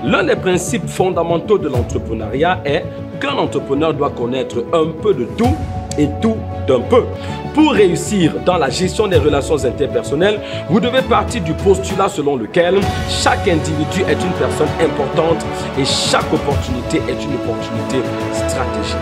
L'un des principes fondamentaux de l'entrepreneuriat est qu'un entrepreneur doit connaître un peu de tout et tout d'un peu. Pour réussir dans la gestion des relations interpersonnelles, vous devez partir du postulat selon lequel chaque individu est une personne importante et chaque opportunité est une opportunité stratégique.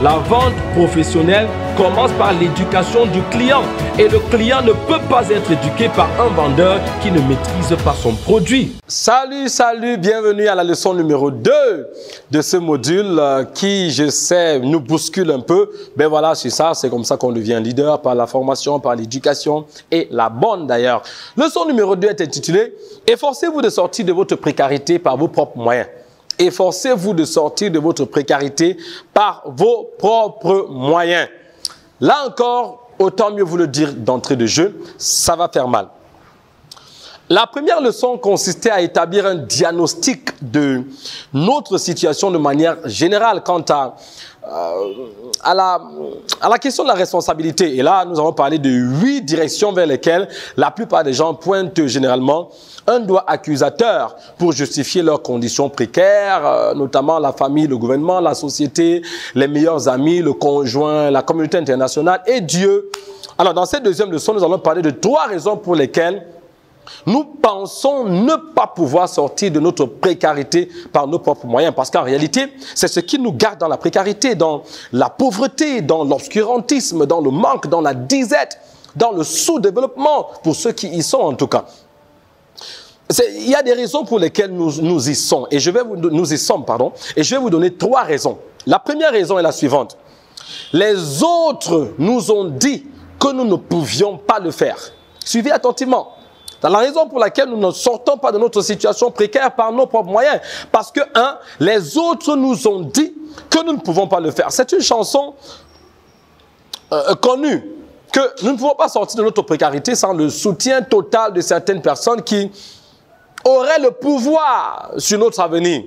La vente professionnelle commence par l'éducation du client et le client ne peut pas être éduqué par un vendeur qui ne maîtrise pas son produit. Salut, bienvenue à la leçon numéro 2 de ce module qui, je sais, nous bouscule un peu. Ben voilà, c'est ça, c'est comme ça qu'on devient leader, par la formation, par l'éducation et la bonne d'ailleurs. Leçon numéro 2 est intitulée « Efforcez-vous de sortir de votre précarité par vos propres moyens ». Efforcez-vous de sortir de votre précarité par vos propres moyens. Là encore, autant mieux vous le dire d'entrée de jeu, ça va faire mal. La première leçon consistait à établir un diagnostic de notre situation de manière générale quant à la question de la responsabilité. Et là, nous avons parlé de 8 directions vers lesquelles la plupart des gens pointent généralement un doigt accusateur pour justifier leurs conditions précaires, notamment la famille, le gouvernement, la société, les meilleurs amis, le conjoint, la communauté internationale et Dieu. Alors, dans cette deuxième leçon, nous allons parler de 3 raisons pour lesquelles nous pensons ne pas pouvoir sortir de notre précarité par nos propres moyens. Parce qu'en réalité, c'est ce qui nous garde dans la précarité, dans la pauvreté, dans l'obscurantisme, dans le manque, dans la disette, dans le sous-développement, pour ceux qui y sont en tout cas. Il y a des raisons pour lesquelles nous y sommes. Et je vais vous donner 3 raisons. La première raison est la suivante. Les autres nous ont dit que nous ne pouvions pas le faire. Suivez attentivement. C'est la raison pour laquelle nous ne sortons pas de notre situation précaire par nos propres moyens. Parce que, les autres nous ont dit que nous ne pouvons pas le faire. C'est une chanson connue, que nous ne pouvons pas sortir de notre précarité sans le soutien total de certaines personnes qui auraient le pouvoir sur notre avenir.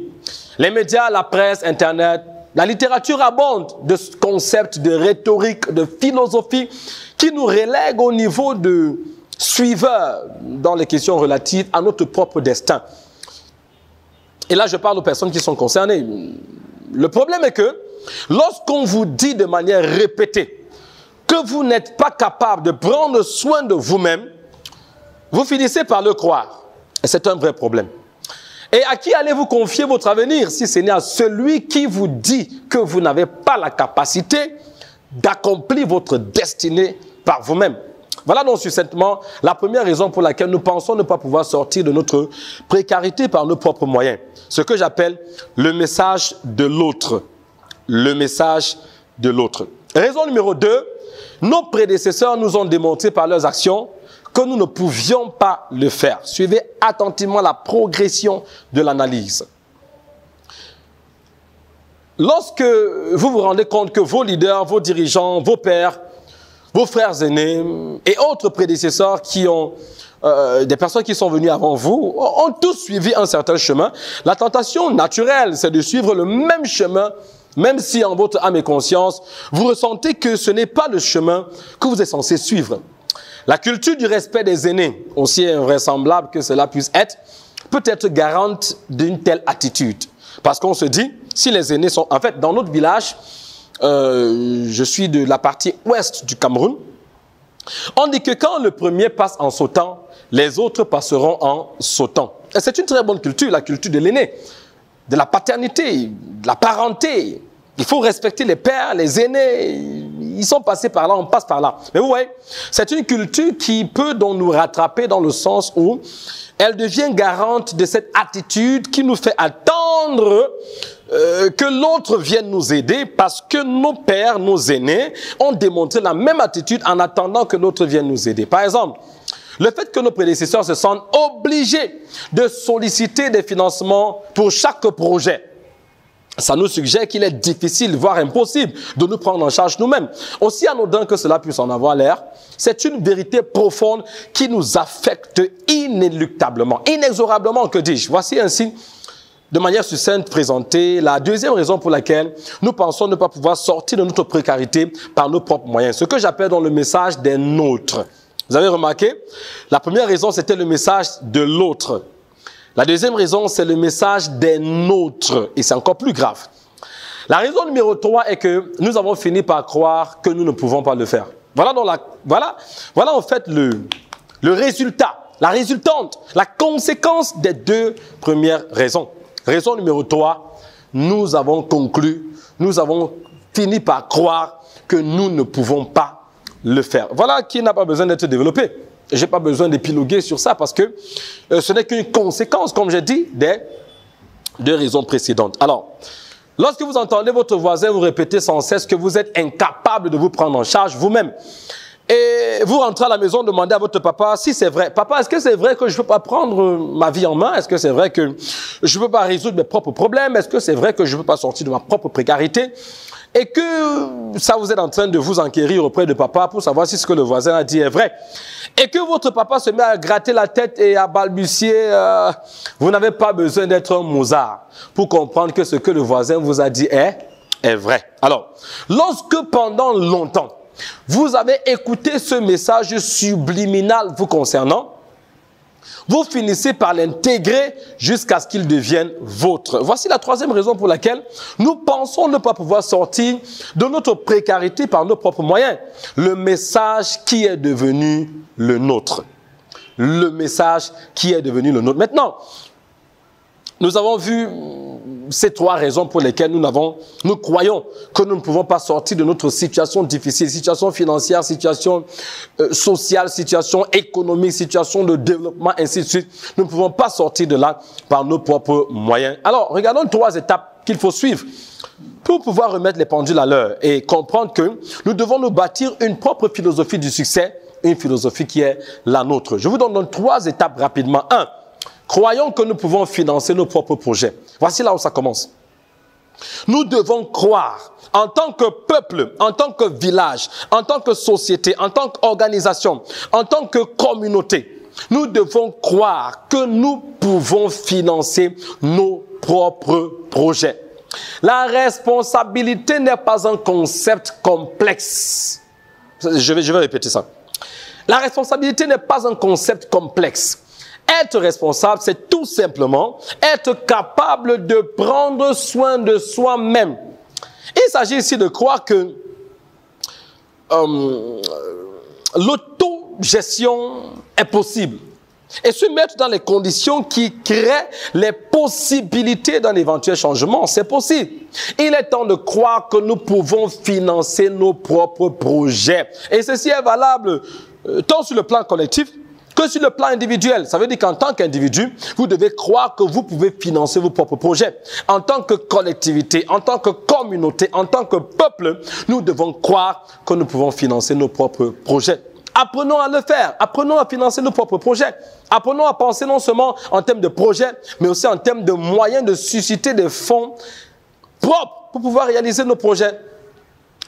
Les médias, la presse, Internet, la littérature abonde de concepts de rhétorique, de philosophie qui nous relèguent au niveau de suiveurs dans les questions relatives à notre propre destin. Et là, je parle aux personnes qui sont concernées. Le problème est que lorsqu'on vous dit de manière répétée que vous n'êtes pas capable de prendre soin de vous-même, vous finissez par le croire. Et c'est un vrai problème. Et à qui allez-vous confier votre avenir si ce n'est à celui qui vous dit que vous n'avez pas la capacité d'accomplir votre destinée par vous-même? Voilà donc succinctement la première raison pour laquelle nous pensons ne pas pouvoir sortir de notre précarité par nos propres moyens. Ce que j'appelle le message de l'autre. Le message de l'autre. Raison numéro 2, nos prédécesseurs nous ont démontré par leurs actions que nous ne pouvions pas le faire. Suivez attentivement la progression de l'analyse. Lorsque vous vous rendez compte que vos leaders, vos dirigeants, vos pères, vos frères aînés et autres prédécesseurs qui ont, des personnes qui sont venues avant vous, ont tous suivi un certain chemin. La tentation naturelle, c'est de suivre le même chemin, même si en votre âme et conscience, vous ressentez que ce n'est pas le chemin que vous êtes censé suivre. La culture du respect des aînés, aussi invraisemblable que cela puisse être, peut être garante d'une telle attitude. Parce qu'on se dit, si les aînés sont... En fait, dans notre village, je suis de la partie ouest du Cameroun. On dit que quand le premier passe en sautant, les autres passeront en sautant. Et c'est une très bonne culture, la culture de l'aîné, de la paternité, de la parenté. Il faut respecter les pères, les aînés. Ils sont passés par là, on passe par là. Mais vous voyez, c'est une culture qui peut donc nous rattraper dans le sens où elle devient garante de cette attitude qui nous fait attendre que l'autre vienne nous aider parce que nos pères, nos aînés ont démontré la même attitude en attendant que l'autre vienne nous aider. Par exemple, le fait que nos prédécesseurs se sentent obligés de solliciter des financements pour chaque projet, ça nous suggère qu'il est difficile, voire impossible, de nous prendre en charge nous-mêmes. Aussi anodin que cela puisse en avoir l'air, c'est une vérité profonde qui nous affecte inéluctablement, inexorablement, que dis-je. Voici ainsi, de manière succincte présentée, la deuxième raison pour laquelle nous pensons ne pas pouvoir sortir de notre précarité par nos propres moyens. Ce que j'appelle dans le message des nôtres. Vous avez remarqué? La première raison, c'était le message de l'autre. La deuxième raison, c'est le message des nôtres. Et c'est encore plus grave. La raison numéro 3 est que nous avons fini par croire que nous ne pouvons pas le faire. Voilà en fait le résultat, la résultante, la conséquence des deux premières raisons. Raison numéro 3, nous avons conclu, nous avons fini par croire que nous ne pouvons pas le faire. Voilà qui n'a pas besoin d'être développé. Je n'ai pas besoin d'épiloguer sur ça parce que ce n'est qu'une conséquence, comme j'ai dit, des deux raisons précédentes. Alors, lorsque vous entendez votre voisin vous répéter sans cesse que vous êtes incapable de vous prendre en charge vous-même, et vous rentrez à la maison, demandez à votre papa si c'est vrai. Papa, est-ce que c'est vrai que je ne peux pas prendre ma vie en main? Est-ce que c'est vrai que je ne peux pas résoudre mes propres problèmes? Est-ce que c'est vrai que je ne peux pas sortir de ma propre précarité? Et que ça, vous êtes en train de vous enquérir auprès de papa pour savoir si ce que le voisin a dit est vrai. Et que votre papa se met à gratter la tête et à balbutier, vous n'avez pas besoin d'être un Mozart pour comprendre que ce que le voisin vous a dit est vrai. Alors, lorsque pendant longtemps, vous avez écouté ce message subliminal vous concernant, vous finissez par l'intégrer jusqu'à ce qu'il devienne vôtre. Voici la troisième raison pour laquelle nous pensons ne pas pouvoir sortir de notre précarité par nos propres moyens. Le message qui est devenu le nôtre. Le message qui est devenu le nôtre. Maintenant, nous avons vu ces trois raisons pour lesquelles nous croyons que nous ne pouvons pas sortir de notre situation difficile, situation financière, situation sociale, situation économique, situation de développement, ainsi de suite. Nous ne pouvons pas sortir de là par nos propres moyens. Alors, regardons 3 étapes qu'il faut suivre pour pouvoir remettre les pendules à l'heure et comprendre que nous devons nous bâtir une propre philosophie du succès, une philosophie qui est la nôtre. Je vous donne donc 3 étapes rapidement. 1. Croyons que nous pouvons financer nos propres projets. Voici là où ça commence. Nous devons croire, en tant que peuple, en tant que village, en tant que société, en tant qu'organisation, en tant que communauté, nous devons croire que nous pouvons financer nos propres projets. La responsabilité n'est pas un concept complexe. Je vais répéter ça. La responsabilité n'est pas un concept complexe. Être responsable, c'est tout simplement être capable de prendre soin de soi-même. Il s'agit ici de croire que l'autogestion est possible et se mettre dans les conditions qui créent les possibilités d'un éventuel changement. C'est possible. Il est temps de croire que nous pouvons financer nos propres projets. Et ceci est valable tant sur le plan collectif que sur le plan individuel. Ça veut dire qu'en tant qu'individu, vous devez croire que vous pouvez financer vos propres projets. En tant que collectivité, en tant que communauté, en tant que peuple, nous devons croire que nous pouvons financer nos propres projets. Apprenons à le faire. Apprenons à financer nos propres projets. Apprenons à penser non seulement en termes de projets, mais aussi en termes de moyens de susciter des fonds propres pour pouvoir réaliser nos projets.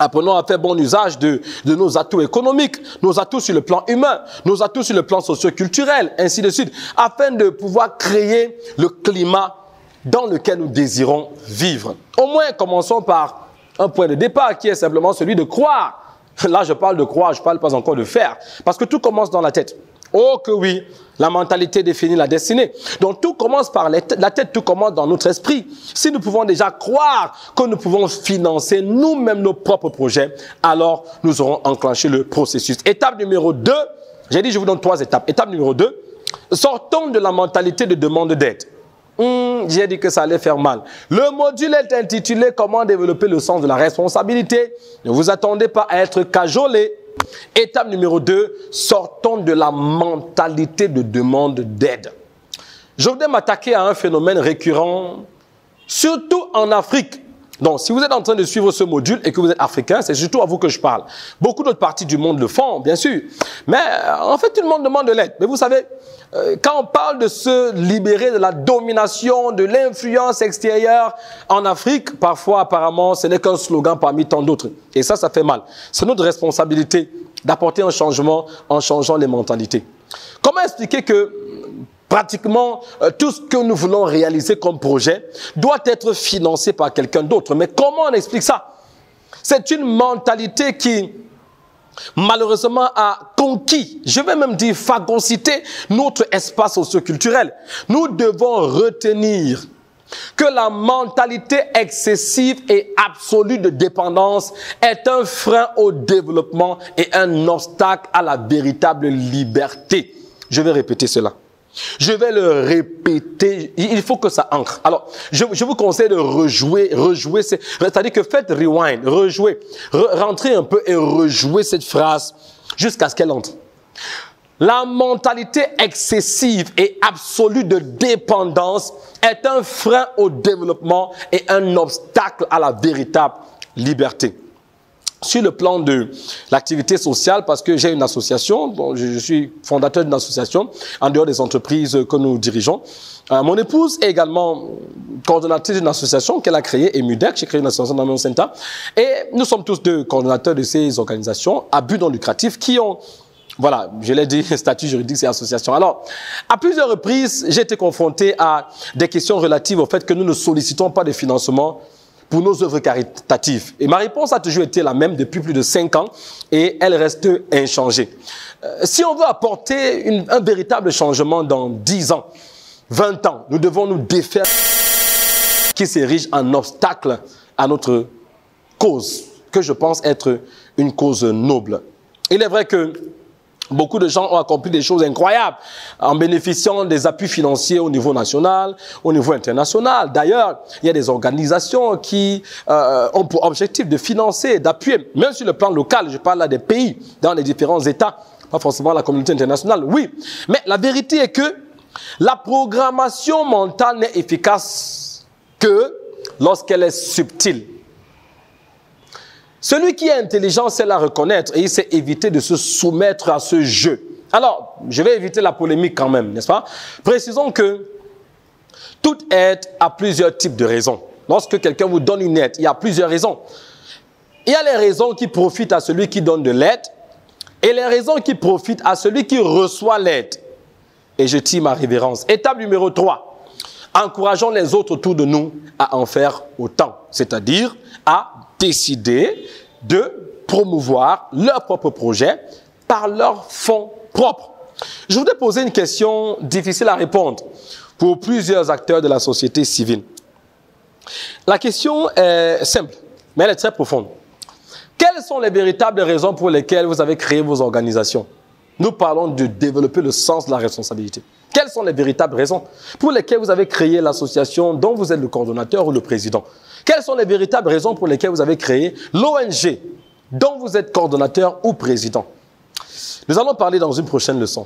Apprenons à faire bon usage de nos atouts économiques, nos atouts sur le plan humain, nos atouts sur le plan socio-culturel, ainsi de suite, afin de pouvoir créer le climat dans lequel nous désirons vivre. Au moins, commençons par un point de départ qui est simplement celui de croire. Là, je parle de croire, je ne parle pas encore de faire, parce que tout commence dans la tête. Oh que oui, la mentalité définit la destinée. Donc tout commence par la tête, tout commence dans notre esprit. Si nous pouvons déjà croire que nous pouvons financer nous-mêmes nos propres projets, alors nous aurons enclenché le processus. Étape numéro 2, j'ai dit je vous donne 3 étapes. Étape numéro 2, sortons de la mentalité de demande d'aide. J'ai dit que ça allait faire mal. Le module est intitulé « Comment développer le sens de la responsabilité ». Ne vous attendez pas à être cajolé. Étape numéro 2, sortons de la mentalité de demande d'aide. Je voudrais m'attaquer à un phénomène récurrent, surtout en Afrique. Donc, si vous êtes en train de suivre ce module et que vous êtes africain, c'est surtout à vous que je parle. Beaucoup d'autres parties du monde le font, bien sûr. Mais en fait, tout le monde demande de l'aide. Mais vous savez, quand on parle de se libérer de la domination, de l'influence extérieure en Afrique, parfois, apparemment, ce n'est qu'un slogan parmi tant d'autres. Et ça fait mal. C'est notre responsabilité d'apporter un changement en changeant les mentalités. Comment expliquer que pratiquement tout ce que nous voulons réaliser comme projet doit être financé par quelqu'un d'autre? Mais comment on explique ça? C'est une mentalité qui malheureusement, a conquis, je vais même dire phagocyté, notre espace socioculturel. Nous devons retenir que la mentalité excessive et absolue de dépendance est un frein au développement et un obstacle à la véritable liberté. Je vais répéter cela. Je vais le répéter, il faut que ça ancre. Alors, je vous conseille de rejouer, c'est-à-dire que faites rewind, rejouer, rentrez un peu et rejouez cette phrase jusqu'à ce qu'elle entre. La mentalité excessive et absolue de dépendance est un frein au développement et un obstacle à la véritable liberté. Sur le plan de l'activité sociale, parce que j'ai une association, bon, je suis fondateur d'une association en dehors des entreprises que nous dirigeons. Mon épouse est également coordonnatrice d'une association qu'elle a créée, EMUDEC. J'ai créé une association dans mon centre. Et nous sommes tous deux coordonnateurs de ces organisations à but non lucratif qui ont, voilà, je l'ai dit, statut juridique et association. Alors, à plusieurs reprises, j'ai été confronté à des questions relatives au fait que nous ne sollicitons pas de financement pour nos œuvres caritatives. Et ma réponse a toujours été la même depuis plus de 5 ans et elle reste inchangée. Si on veut apporter un véritable changement dans 10 ans, 20 ans, nous devons nous défaire qui s'érige en obstacle à notre cause, que je pense être une cause noble. Il est vrai que beaucoup de gens ont accompli des choses incroyables en bénéficiant des appuis financiers au niveau national, au niveau international. D'ailleurs, il y a des organisations qui ont pour objectif de financer, d'appuyer, même sur le plan local, je parle là des pays, dans les différents États, pas forcément la communauté internationale, oui. Mais la vérité est que la programmation mentale n'est efficace que lorsqu'elle est subtile. Celui qui est intelligent sait la reconnaître et il sait éviter de se soumettre à ce jeu. Alors, je vais éviter la polémique quand même, n'est-ce pas? Précisons que toute aide a plusieurs types de raisons. Lorsque quelqu'un vous donne une aide, il y a plusieurs raisons. Il y a les raisons qui profitent à celui qui donne de l'aide et les raisons qui profitent à celui qui reçoit l'aide. Et je tire ma révérence. Étape numéro 3. Encourageons les autres autour de nous à en faire autant, c'est-à-dire à décider de promouvoir leur propre projet par leurs fonds propres. Je voudrais poser une question difficile à répondre pour plusieurs acteurs de la société civile. La question est simple, mais elle est très profonde. Quelles sont les véritables raisons pour lesquelles vous avez créé vos organisations? Nous parlons de développer le sens de la responsabilité. Quelles sont les véritables raisons pour lesquelles vous avez créé l'association dont vous êtes le coordonnateur ou le président? Quelles sont les véritables raisons pour lesquelles vous avez créé l'ONG dont vous êtes coordonnateur ou président? Nous allons parler dans une prochaine leçon.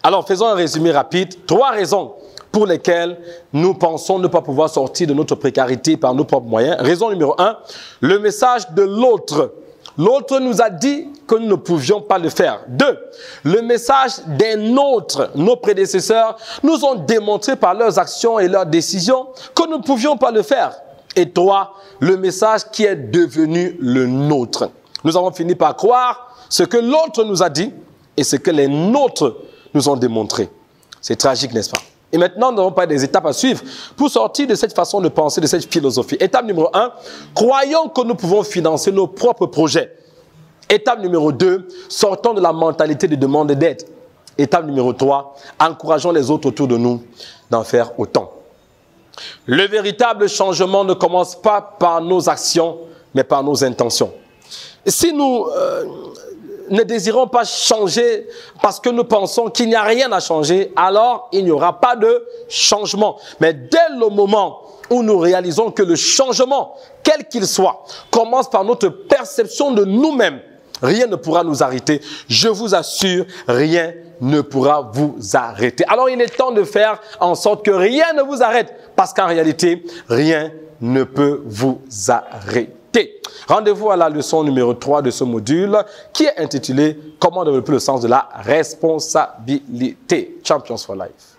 Alors, faisons un résumé rapide. 3 raisons pour lesquelles nous pensons ne pas pouvoir sortir de notre précarité par nos propres moyens. Raison numéro 1, le message de l'autre. L'autre nous a dit que nous ne pouvions pas le faire. 2, le message des nôtres. Nos prédécesseurs nous ont démontré par leurs actions et leurs décisions que nous ne pouvions pas le faire. Et 3, le message qui est devenu le nôtre. Nous avons fini par croire ce que l'autre nous a dit et ce que les nôtres nous ont démontré. C'est tragique, n'est-ce pas? Et maintenant, nous n'avons pas des étapes à suivre pour sortir de cette façon de penser, de cette philosophie. Étape numéro 1, croyons que nous pouvons financer nos propres projets. Étape numéro 2, sortons de la mentalité de demande d'aide. Étape numéro 3, encourageons les autres autour de nous d'en faire autant. Le véritable changement ne commence pas par nos actions, mais par nos intentions. Si nous ne désirons pas changer parce que nous pensons qu'il n'y a rien à changer, alors il n'y aura pas de changement. Mais dès le moment où nous réalisons que le changement, quel qu'il soit, commence par notre perception de nous-mêmes, rien ne pourra nous arrêter. Je vous assure, rien ne pourra vous arrêter. Alors il est temps de faire en sorte que rien ne vous arrête, parce qu'en réalité, rien ne peut vous arrêter. Rendez-vous à la leçon numéro 3 de ce module qui est intitulée « Comment développer le sens de la responsabilité ». Champions for Life.